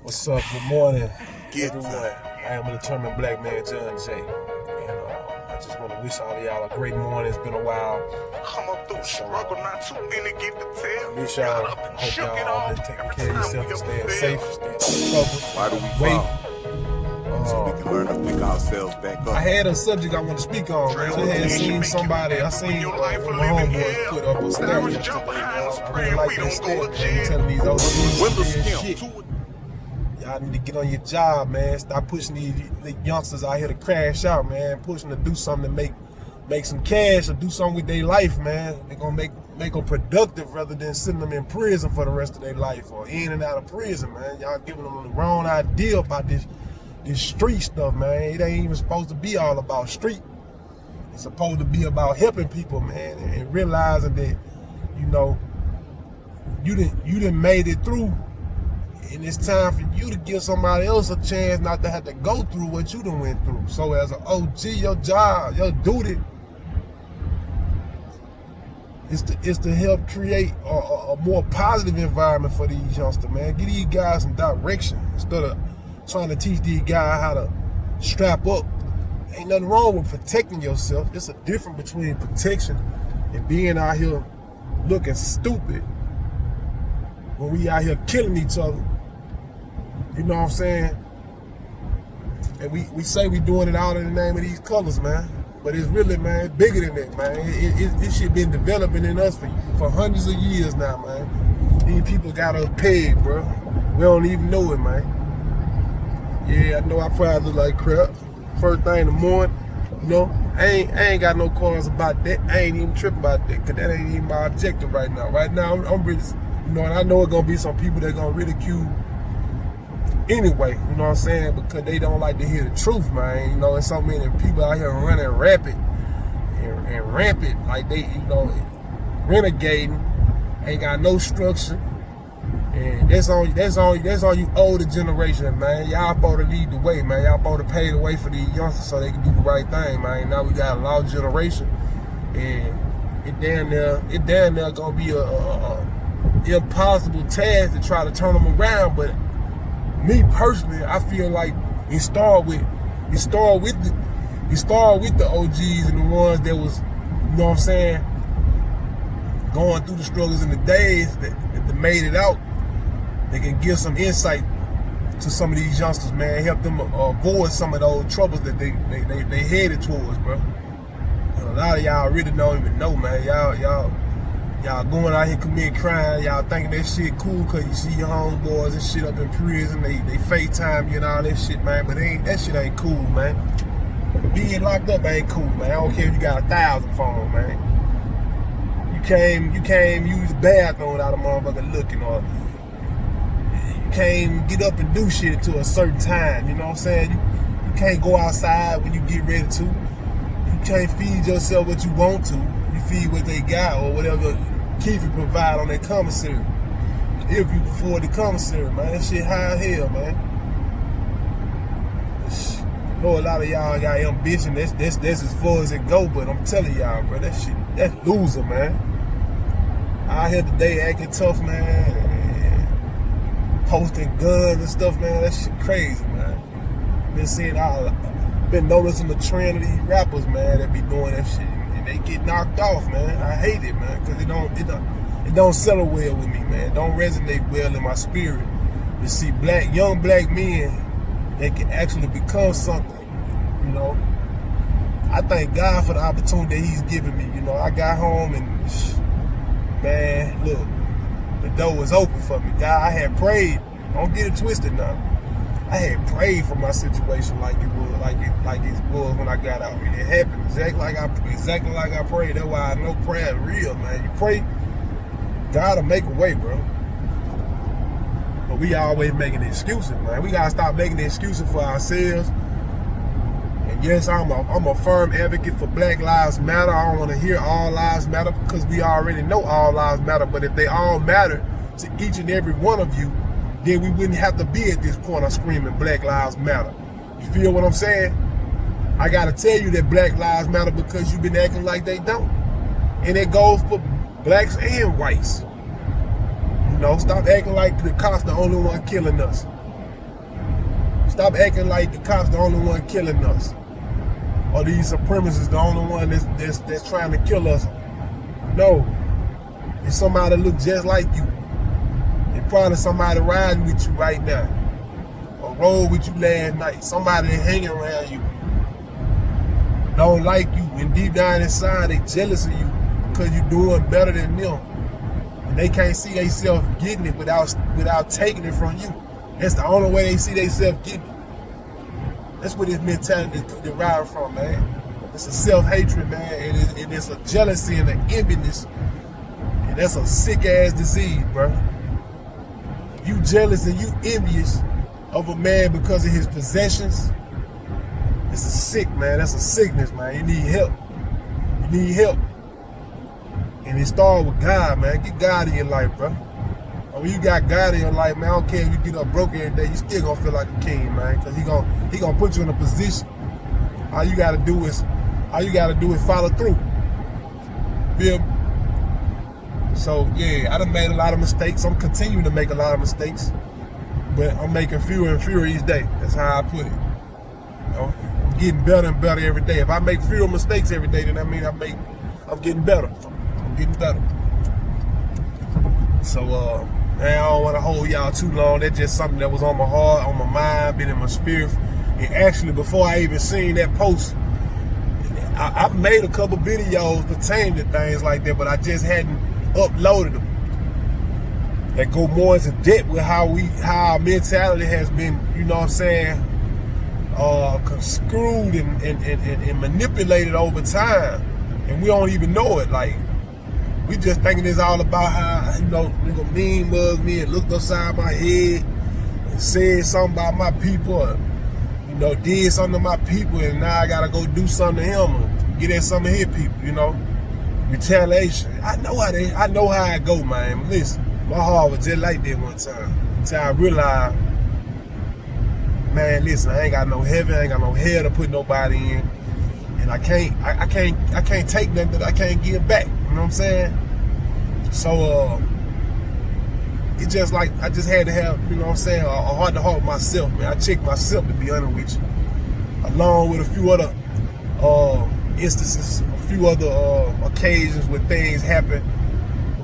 What's up? Good morning, everyone. I am a determined black man, John Jay. And I just want to wish all of y'all a great morning. It's been a while. I'm up through struggle, not too many get to tell. Wish y'all, hope y'all been taking care of yourself and staying safe, staying out of trouble. Why do we fall? So we can learn to pick ourselves back up. I had a subject I want to speak on, man. I had seen somebody, I seen my homeboys put up a statement yesterday, man. I really like that statement, man. Telling these old shit. Y'all need to get on your job, man. Stop pushing these youngsters out here to crash out, man. Pushing to do something to make some cash or do something with their life, man. They're gonna make them productive rather than sitting them in prison for the rest of their life or in and out of prison, man. Y'all giving them the wrong idea about this street stuff, man. It ain't even supposed to be all about street. It's supposed to be about helping people, man, and realizing that, you know, you done made it through. And it's time for you to give somebody else a chance not to have to go through what you done went through. So as an OG, your job, your duty is to help create a more positive environment for these youngsters, man. Give these guys some direction instead of trying to teach these guys how to strap up. Ain't nothing wrong with protecting yourself. It's a difference between protection and being out here looking stupid when we out here killing each other. You know what I'm saying? And we say we doing it all in the name of these colors, man. But it's really, man, bigger than that, man. This shit been developing in us for hundreds of years now, man. These people got us pegged, bro. We don't even know it, man. Yeah, I know I probably look like crap. First thing in the morning, you know, I ain't got no cause about that. I ain't even tripping about that, because that ain't even my objective right now. Right now, I'm really, you know, and I know it's gonna be some people that gonna ridicule anyway, you know what I'm saying, because they don't like to hear the truth, man. You know, there's so many people out here running rapid and rampant, like they, you know, renegading, ain't got no structure. And that's on you older generation, man. Y'all supposed to lead the way, man. Y'all supposed to pave the way for these youngsters so they can do the right thing, man. Now we got a lost generation, and it damn near gonna be a impossible task to try to turn them around. But me personally, I feel like it started with the OGs and the ones that was, you know what I'm saying, going through the struggles in the days that made it out. They can give some insight to some of these youngsters, man. Help them avoid some of those troubles that they headed towards, bro. And a lot of y'all really don't even know, man. Y'all going out here committing crime. Y'all thinking that shit cool because you see your homeboys and shit up in prison. They FaceTime you and all that shit, man. But that shit ain't cool, man. Being locked up ain't cool, man. I don't care if you got 1,000 phones, man. You can't use the bathroom without a motherfucker looking, or you can't get up and do shit until a certain time. You know what I'm saying? You can't go outside when you get ready to. You can't feed yourself what you want to. You feed what they got or whatever Keefe provide on that commissary. If you afford the commissary, man, that shit high as hell, man. I know a lot of y'all got ambition. That's as far as it go, but I'm telling y'all, bro, that's loser, man. Out here today acting tough, man, and posting guns and stuff, man. That shit crazy, man. Been noticing the trend of these rappers, man, that be doing that shit. They get knocked off, man. I hate it, man, because it don't settle well with me, man. It don't resonate well in my spirit to see young black men that can actually become something, you know. I thank God for the opportunity that He's given me. You know, I got home and, man, look, the door was open for me. God, I had prayed. Don't get it twisted now. I had prayed for my situation like it was when I got out. And it happened exactly like I prayed. That's why I know prayer is real, man. You pray, God will make a way, bro. But we always making excuses, man. We gotta stop making excuses for ourselves. And yes, I'm a firm advocate for Black Lives Matter. I don't want to hear all lives matter, because we already know all lives matter. But if they all matter to each and every one of you, then we wouldn't have to be at this point of screaming Black Lives Matter. You feel what I'm saying? I gotta tell you that Black Lives Matter because you've been acting like they don't. And it goes for blacks and whites. You know, stop acting like the cops the only one killing us. Stop acting like the cops the only one killing us, or these supremacists the only one that's trying to kill us. No, it's somebody that look just like you. It's probably somebody riding with you right now, or rode with you last night. Somebody that hanging around you, don't like you, and deep down inside they jealous of you because you're doing better than them, and they can't see themselves getting it without taking it from you. That's the only way they see themselves getting it. That's where this mentality derived from, man. It's a self-hatred, man, and it's a jealousy and an enviness, and that's a sick-ass disease, bro. If you jealous and you envious of a man because of his possessions, it's a sick, man. That's a sickness, man. You need help. You need help. And it starts with God, man. Get God in your life, bro. When you got God in your life, man, I don't care if you get up broke every day, you still gonna feel like a king, man. Cause he gonna put you in a position. All you gotta do is follow through. Feel me? So yeah, I done made a lot of mistakes. I'm continuing to make a lot of mistakes, but I'm making fewer and fewer each day. That's how I put it. You know, I'm getting better and better every day. If I make fewer mistakes every day, then that means I'm getting better. I'm getting better. So man, I don't want to hold y'all too long. That's just something that was on my heart, on my mind, been in my spirit. And actually, before I even seen that post, I've made a couple videos pertaining to things like that, but I just hadn't uploaded them. That go more into depth with how our mentality has been, you know what I'm saying, construed and manipulated over time, and we don't even know it. Like, we just thinking it's all about how, you know, nigga mean mugged me and looked upside my head and said something about my people, or, you know, did something to my people, and now I gotta go do something to him or get at some of his people, you know. Retaliation. I know how it go, man. Listen, my heart was just like that one time. Until I realized, man, listen, I ain't got no heaven, I ain't got no hell to put nobody in. And I can't take nothing that I can't give back. You know what I'm saying? So it's just like I just had to have, you know what I'm saying, a heart to heart with myself, man. I checked myself, to be honest with you, along with a few other instances, a few other occasions where things happen.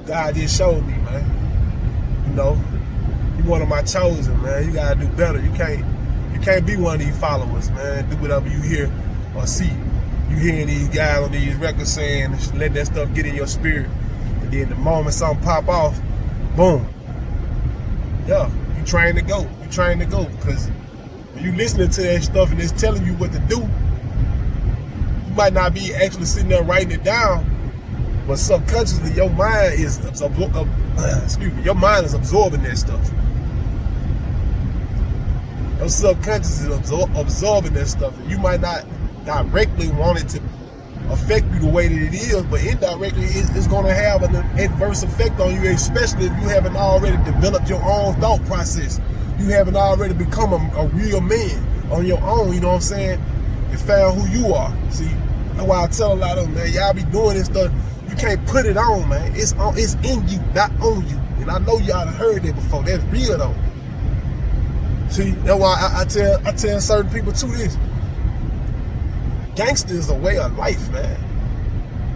God just showed me, man. You know, you one of my chosen, man. You gotta do better. You can't be one of these followers, man. Do whatever you hear or see. You hearing these guys on these records saying, let that stuff get in your spirit, and then the moment something pop off, boom. Yeah, you trying to go. You trying to go, because when you listening to that stuff and it's telling you what to do, you might not be actually sitting there writing it down, but subconsciously your mind is your mind is absorbing that stuff. Your subconscious is absorbing that stuff, and you might not directly want it to affect you the way that it is, but indirectly it's going to have an adverse effect on you, especially if you haven't already developed your own thought process. You haven't already become a real man on your own, you know what I'm saying, and found who you are. See, that's why I tell a lot of them, man, y'all be doing this stuff, you can't put it on, man. It's in you, not on you. And I know y'all have heard that before. That's real though. See, that's why I tell certain people too this. Gangster is a way of life, man.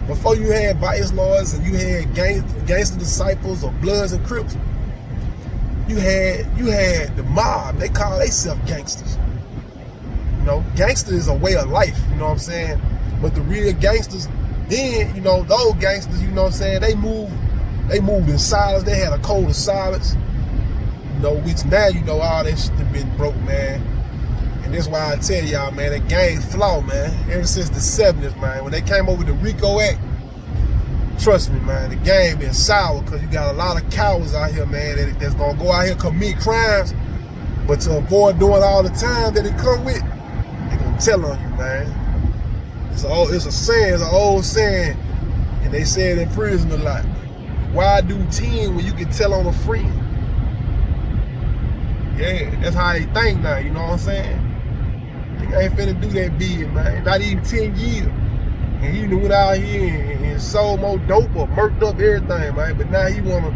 Before you had vice lords and you had gangster disciples or Bloods and Crips, you had the mob. They call themselves gangsters. You know, gangster is a way of life, you know what I'm saying? But the real gangsters, then, you know, those gangsters, you know what I'm saying, they moved in silence. They had a code of silence. You know, which now, you know, all that shit have been broke, man. And that's why I tell y'all, man, that game flaw, man. Ever since the 70s, man, when they came over with the RICO Act, trust me, man, the game been sour, because you got a lot of cowards out here, man, that's gonna go out here and commit crimes, but to avoid doing all the time that it come with, they gonna tell on you, man. It's a saying, it's an old saying, and they say it in prison a lot. Why do 10 when you can tell on a friend? Yeah, that's how they think now, you know what I'm saying? Nigga ain't finna do that big, man. Not even 10 years. And he went out here and sold more dope or murked up everything, man. But now he wanna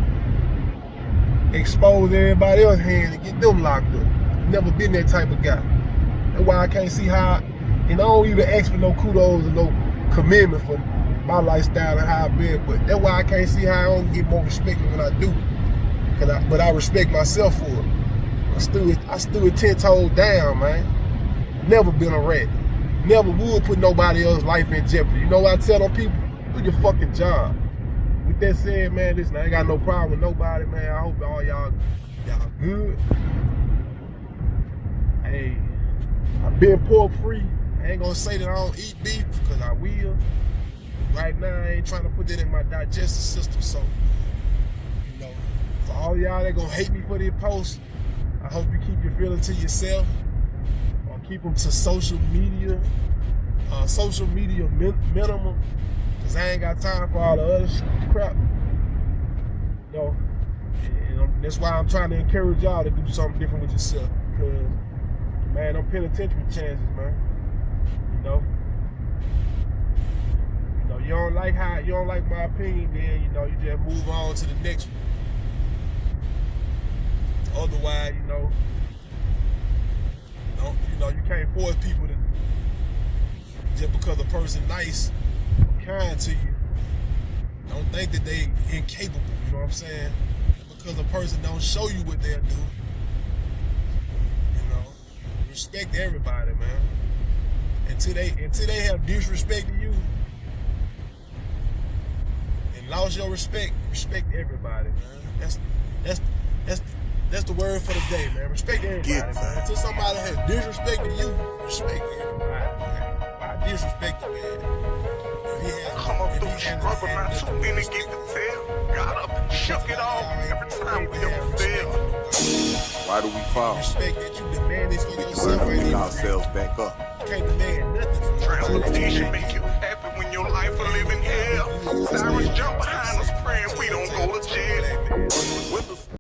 expose everybody else's hands and get them locked up. never been that type of guy. That's why I can't see how, and I don't even ask for no kudos or no commitment for my lifestyle and how I've been, but that's why I can't see how I don't get more respect than when I do. But I respect myself for it. I stood 10 toes down, man. Never been a rat. Never would put nobody else's life in jeopardy. You know what I tell them people? Do your fucking job. With that said, man, listen, I ain't got no problem with nobody, man. I hope all y'all good. Hey, I've been pork free. I ain't gonna say that I don't eat beef, because I will. Right now, I ain't trying to put that in my digestive system, so, you know, for all y'all that gonna hate me for this post, I hope you keep your feelings to yourself, or keep them to social media minimum, because I ain't got time for all the other crap. You know, and that's why I'm trying to encourage y'all to do something different with yourself, because, man, them penitentiary chances, man, you know, you don't like my opinion, then, you know, you just move on to the next one. Otherwise, you can't force people to, just because a person nice or kind to you, don't think that they incapable, you know what I'm saying? Because a person don't show you what they'll do, you know, respect everybody, man. Until they have disrespected you and lost your respect everybody, man. That's the word for the day, man. Respect everybody, man. Until somebody has disrespected you, respect everybody, man. Why disrespect the man? Come up through struggle, not too many get to tell. Got up and shook it off every time we ever fail. Why do we fall? Respect that you demand this for Learn yourself. to pick ourselves back up. You can't demand nothing from Transportation make you happy when your life a living hell. Sirens jump behind.